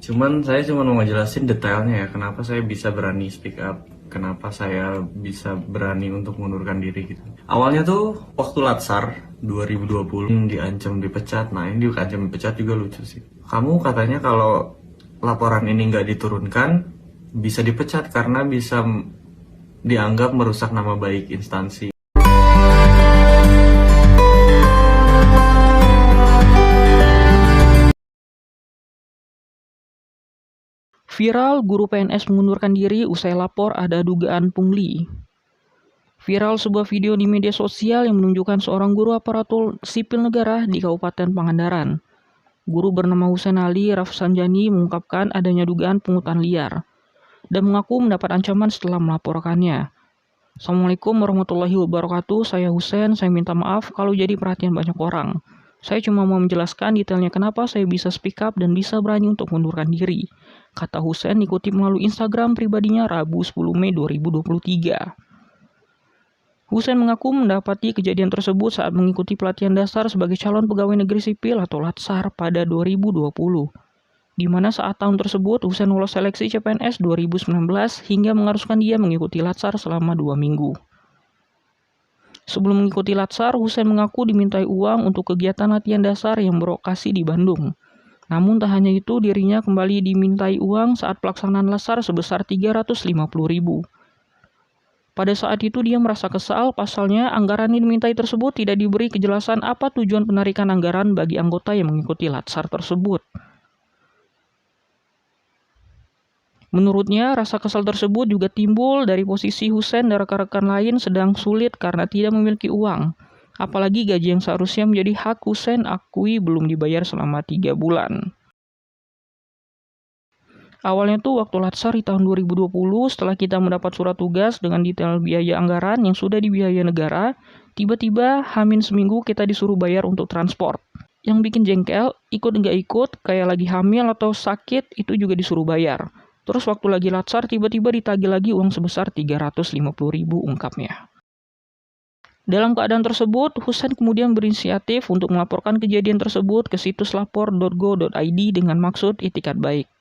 Cuman saya cuma mau ngejelasin detailnya ya, kenapa saya bisa berani speak up, kenapa saya bisa berani untuk mengundurkan diri gitu. Awalnya tuh waktu Latsar 2020 diancam dipecat. Nah, ini diancam dipecat juga lucu sih. Kamu katanya kalau laporan ini nggak diturunkan bisa dipecat karena bisa dianggap merusak nama baik instansi. Viral, guru PNS mengundurkan diri usai lapor ada dugaan pungli. Viral sebuah video di media sosial yang menunjukkan seorang guru aparatur sipil negara di Kabupaten Pangandaran. Guru bernama Husain Ali Rafsanjani mengungkapkan adanya dugaan pungutan liar dan mengaku mendapat ancaman setelah melaporkannya. Assalamualaikum warahmatullahi wabarakatuh, saya Husain, saya minta maaf kalau jadi perhatian banyak orang. Saya cuma mau menjelaskan detailnya kenapa saya bisa speak up dan bisa berani untuk mengundurkan diri, kata Husain dikutip melalui Instagram pribadinya Rabu 10 Mei 2023. Husain mengaku mendapati kejadian tersebut saat mengikuti pelatihan dasar sebagai calon pegawai negeri sipil atau Latsar pada 2020, di mana saat tahun tersebut Husain lolos seleksi CPNS 2019 hingga mengharuskan dia mengikuti Latsar selama 2 minggu. Sebelum mengikuti Latsar, Husain mengaku dimintai uang untuk kegiatan latihan dasar yang berlokasi di Bandung. Namun tak hanya itu, dirinya kembali dimintai uang saat pelaksanaan Latsar sebesar 350.000. Pada saat itu dia merasa kesal, pasalnya anggaran yang dimintai tersebut tidak diberi kejelasan apa tujuan penarikan anggaran bagi anggota yang mengikuti Latsar tersebut. Menurutnya, rasa kesal tersebut juga timbul dari posisi Husain dan rekan-rekan lain sedang sulit karena tidak memiliki uang. Apalagi gaji yang seharusnya menjadi hak Husain akui belum dibayar selama 3 bulan. Awalnya tuh waktu Latsar di tahun 2020, setelah kita mendapat surat tugas dengan detail biaya anggaran yang sudah dibiayai negara, tiba-tiba hamin seminggu kita disuruh bayar untuk transport. Yang bikin jengkel, ikut nggak ikut, kayak lagi hamil atau sakit, itu juga disuruh bayar. Terus waktu lagi Latsar tiba-tiba ditagih lagi uang sebesar 350.000 ungkapnya. Dalam keadaan tersebut, Husain kemudian berinisiatif untuk melaporkan kejadian tersebut ke situs lapor.go.id dengan maksud itikat baik.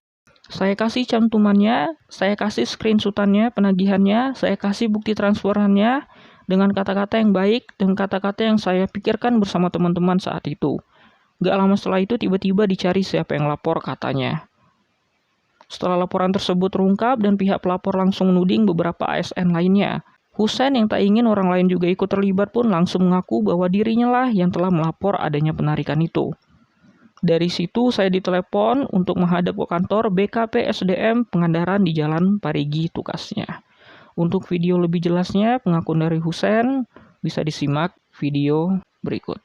Saya kasih cantumannya, saya kasih screenshotannya, penagihannya, saya kasih bukti transferannya dengan kata-kata yang baik dan kata-kata yang saya pikirkan bersama teman-teman saat itu. Gak lama setelah itu tiba-tiba dicari siapa yang lapor katanya. Setelah laporan tersebut terungkap dan pihak pelapor langsung menuding beberapa ASN lainnya, Husain yang tak ingin orang lain juga ikut terlibat pun langsung mengaku bahwa dirinya lah yang telah melapor adanya penarikan itu. Dari situ saya ditelepon untuk menghadap ke kantor BKP SDM Pangandaran di Jalan Parigi tugasnya. Untuk video lebih jelasnya pengakuan dari Husain bisa disimak video berikut.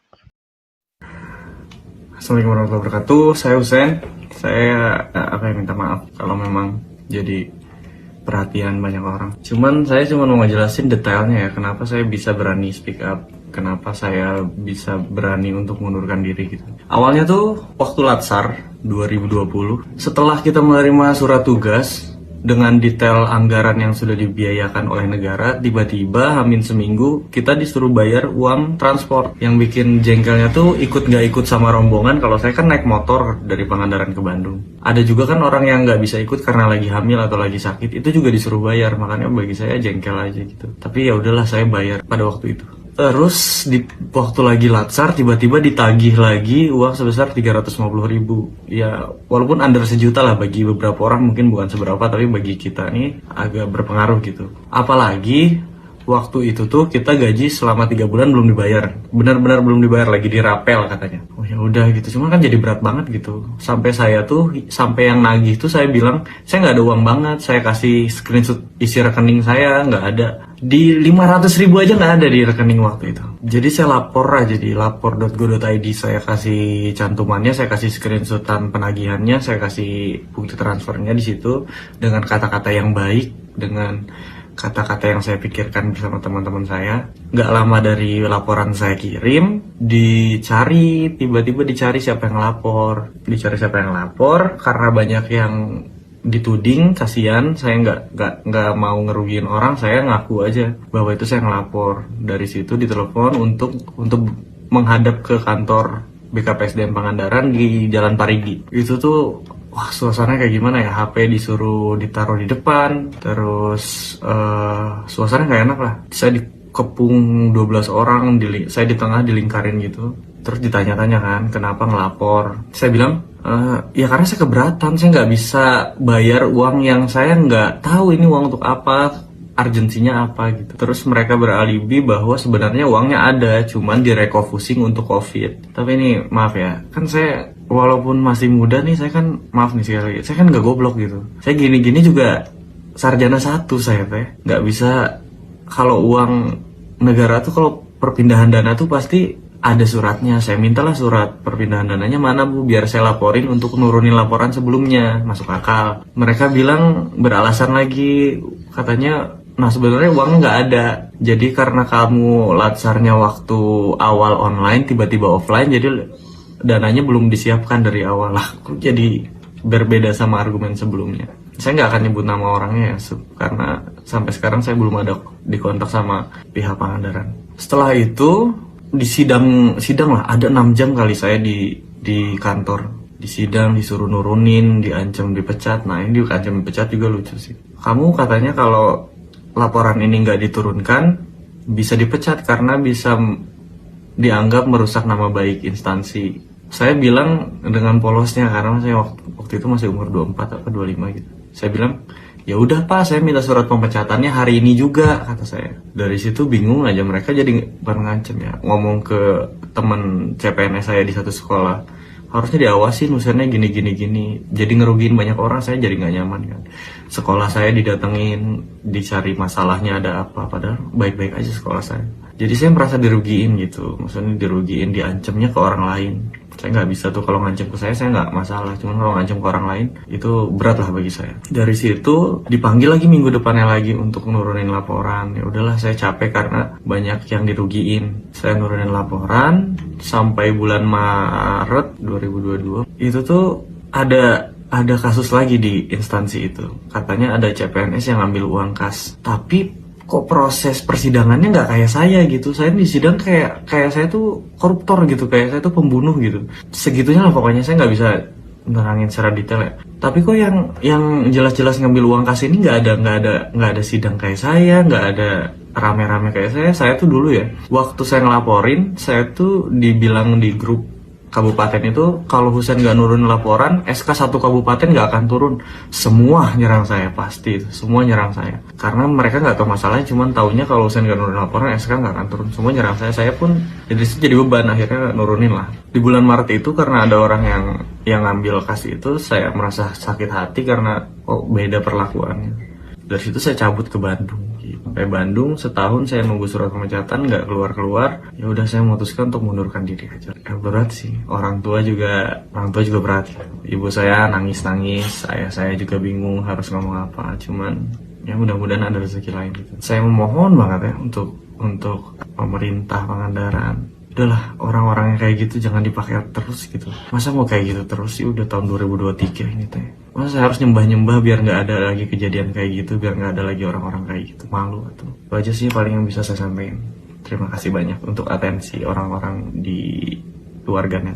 Assalamualaikum warahmatullahi wabarakatuh, saya Husain. Saya minta maaf kalau memang jadi perhatian banyak orang. Cuman saya cuma mau ngejelasin detailnya ya, kenapa saya bisa berani speak up, kenapa saya bisa berani untuk mengundurkan diri gitu. Awalnya tuh waktu Latsar 2020, setelah kita menerima surat tugas dengan detail anggaran yang sudah dibiayakan oleh negara, tiba-tiba hamin seminggu kita disuruh bayar uang transport. Yang bikin jengkelnya tuh ikut nggak ikut sama rombongan. Kalau saya kan naik motor dari Pangandaran ke Bandung. Ada juga kan orang yang nggak bisa ikut karena lagi hamil atau lagi sakit, itu juga disuruh bayar. Makanya bagi saya jengkel aja gitu. Tapi ya udahlah, saya bayar pada waktu itu. Terus di waktu lagi Latsar tiba-tiba ditagih lagi uang sebesar 350.000. Ya walaupun under sejuta lah, bagi beberapa orang mungkin bukan seberapa, tapi bagi kita nih agak berpengaruh gitu. Apalagi waktu itu tuh kita gaji selama 3 bulan belum dibayar, benar-benar belum dibayar, lagi dirapel katanya. Oh ya udah gitu, cuma kan jadi berat banget gitu. Sampai yang nagih tuh saya bilang saya nggak ada uang banget, saya kasih screenshot isi rekening saya nggak ada. Di 500.000 aja nggak ada di rekening waktu itu. Jadi saya lapor aja di lapor.go.id, saya kasih cantumannya, saya kasih screenshotan penagihannya, saya kasih bukti transfernya di situ dengan kata-kata yang baik, dengan kata-kata yang saya pikirkan bersama teman-teman saya. Nggak lama dari laporan saya kirim, tiba-tiba dicari siapa yang lapor, karena banyak yang dituding, kasihan, saya nggak mau ngerugiin orang, saya ngaku aja bahwa itu saya ngelapor. Dari situ ditelepon untuk menghadap ke kantor BKPSDM Pangandaran di Jalan Parigi. Itu tuh wah, suasananya kayak gimana ya, HP disuruh ditaruh di depan, terus suasana nggak enak lah. Saya dikepung 12 orang, saya di tengah dilingkarin gitu. Terus ditanya-tanya kan, kenapa ngelapor. Saya bilang, ya karena saya keberatan, saya nggak bisa bayar uang yang saya nggak tahu ini uang untuk apa, urgensinya apa gitu. Terus mereka beralibi bahwa sebenarnya uangnya ada, cuman direkofusing untuk COVID. Tapi ini maaf ya, kan saya walaupun masih muda nih, saya kan maaf nih sekali, saya kan nggak goblok gitu. Saya gini-gini juga sarjana 1 saya teh, nggak bisa. Kalau uang negara tuh, kalau perpindahan dana tuh pasti ada suratnya. Saya mintalah surat perpindahan dananya, mana Bu, biar saya laporin untuk nurunin laporan sebelumnya. Masuk akal. Mereka bilang beralasan lagi, katanya nah sebenarnya uangnya nggak ada. Jadi karena kamu latsarnya waktu awal online tiba-tiba offline, jadi dananya belum disiapkan dari awal lah. Jadi berbeda sama argumen sebelumnya. Saya nggak akan nyebut nama orangnya ya, karena sampai sekarang saya belum ada dikontak sama pihak Pangandaran. Setelah itu di sidang lah, ada 6 jam kali saya di kantor, di sidang, disuruh nurunin, diancam dipecat. Nah ini diancam dipecat juga lucu sih. Kamu katanya kalau laporan ini nggak diturunkan bisa dipecat karena bisa dianggap merusak nama baik instansi. Saya bilang dengan polosnya, karena saya waktu itu masih umur 24 atau 25 gitu. Saya bilang, ya udah Pak, saya minta surat pemecatannya hari ini juga, kata saya. Dari situ bingung aja, mereka jadi bukan ngancem ya, ngomong ke teman CPNS saya di satu sekolah, harusnya diawasin usianya gini. Jadi ngerugiin banyak orang, saya jadi nggak nyaman kan. Sekolah saya didatengin, dicari masalahnya ada apa, padahal baik-baik aja sekolah saya. Jadi saya merasa dirugiin gitu, maksudnya dirugiin, diancamnya ke orang lain. Saya nggak bisa tuh, kalau ngancam ke saya nggak masalah, cuman kalau ngancam ke orang lain itu berat lah bagi saya. Dari situ dipanggil lagi minggu depannya lagi untuk nurunin laporan. Ya udahlah, saya capek karena banyak yang dirugiin. Saya nurunin laporan sampai bulan Maret 2022. Itu tuh ada kasus lagi di instansi itu. Katanya ada CPNS yang ngambil uang kas. Tapi kok proses persidangannya nggak kayak saya gitu. Saya di sidang kayak saya tuh koruptor gitu, kayak saya tuh pembunuh gitu. Segitunya lah pokoknya, saya nggak bisa nerangin secara detail ya. Tapi kok yang jelas-jelas ngambil uang kas ini nggak ada sidang kayak saya, nggak ada rame-rame kayak saya. Saya tuh dulu ya, waktu saya ngelaporin, saya tuh dibilang di grup kabupaten itu, kalau Husein nggak nurunin laporan, SK 1 kabupaten nggak akan turun. Semua nyerang saya, pasti itu. Semua nyerang saya. Karena mereka nggak tahu masalahnya, cuman taunya kalau Husein nggak nurunin laporan, SK nggak akan turun. Semua nyerang saya. Saya pun jadi beban, akhirnya nurunin lah. Di bulan Maret itu karena ada orang yang ngambil kas itu, saya merasa sakit hati karena beda perlakuannya. Dari situ saya cabut ke Bandung. Sampai Bandung setahun saya nunggu surat pemecatan nggak keluar. Ya udah, saya memutuskan untuk mundurkan diri aja. Berat sih. Orang tua juga berat. Ibu saya nangis, ayah saya juga bingung harus ngomong apa. Cuman ya mudah-mudahan ada rezeki lain gitu. Saya memohon banget ya untuk pemerintah Pangandaran, udahlah, orang-orang yang kayak gitu jangan dipakai terus gitu. Masa mau kayak gitu terus sih, udah tahun 2023 ini teh. Masa saya harus nyembah-nyembah biar nggak ada lagi kejadian kayak gitu, biar nggak ada lagi orang-orang kayak gitu. Malu atau itu aja sih paling yang bisa saya sampaikan. Terima kasih banyak untuk atensi orang-orang di keluarga net.